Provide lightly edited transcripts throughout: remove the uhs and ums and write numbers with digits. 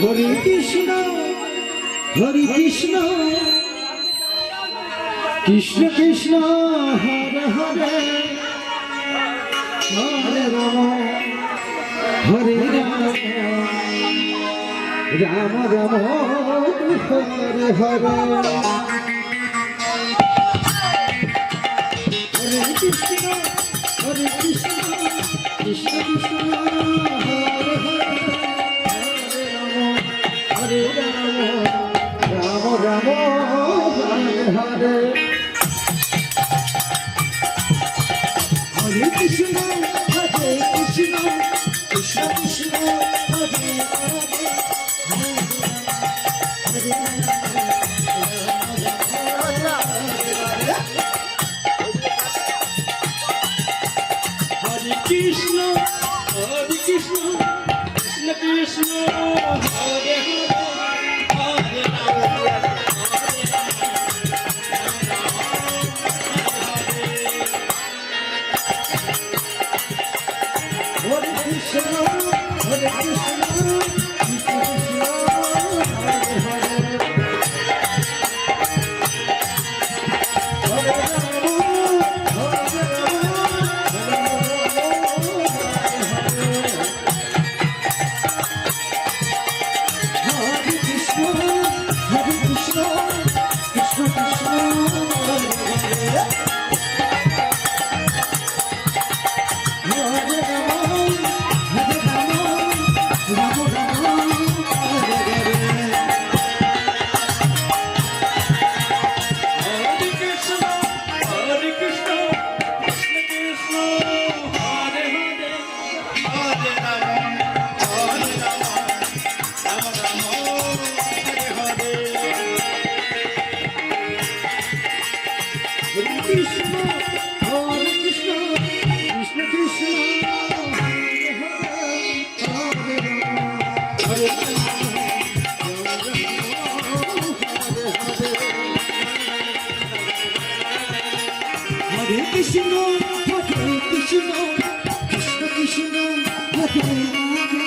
Hare Krishna Krishna Krishna Hare Hare Hare Ram Hare Ram Ram Ram Hare Hare Hare Krishna Krishna Krishna Hare Hare Hare Ram Ram Ram Hare Hare Hare Krishna Krishna Krishna Hare Hare Krishna Krishna Krishna Hare Hare Hare Krishna Hare Krishna Krishna Krishna Hare Hare Hare Krishna, Hare Krishna, Krishna Krishna, Hare Hare, Hare Rama, Hare Rama, Hare Krishna, Hare Krishna, Krishna Krishna, Hare Hare,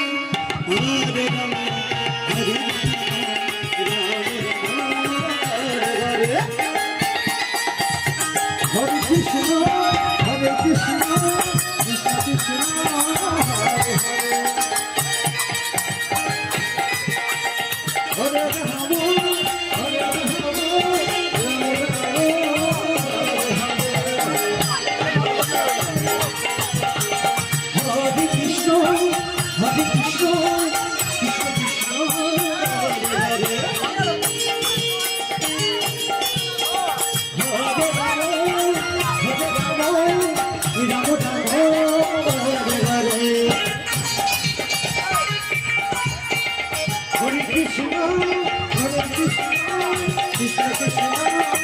Hare Rama, Hare Krishna, Krishna Krishna.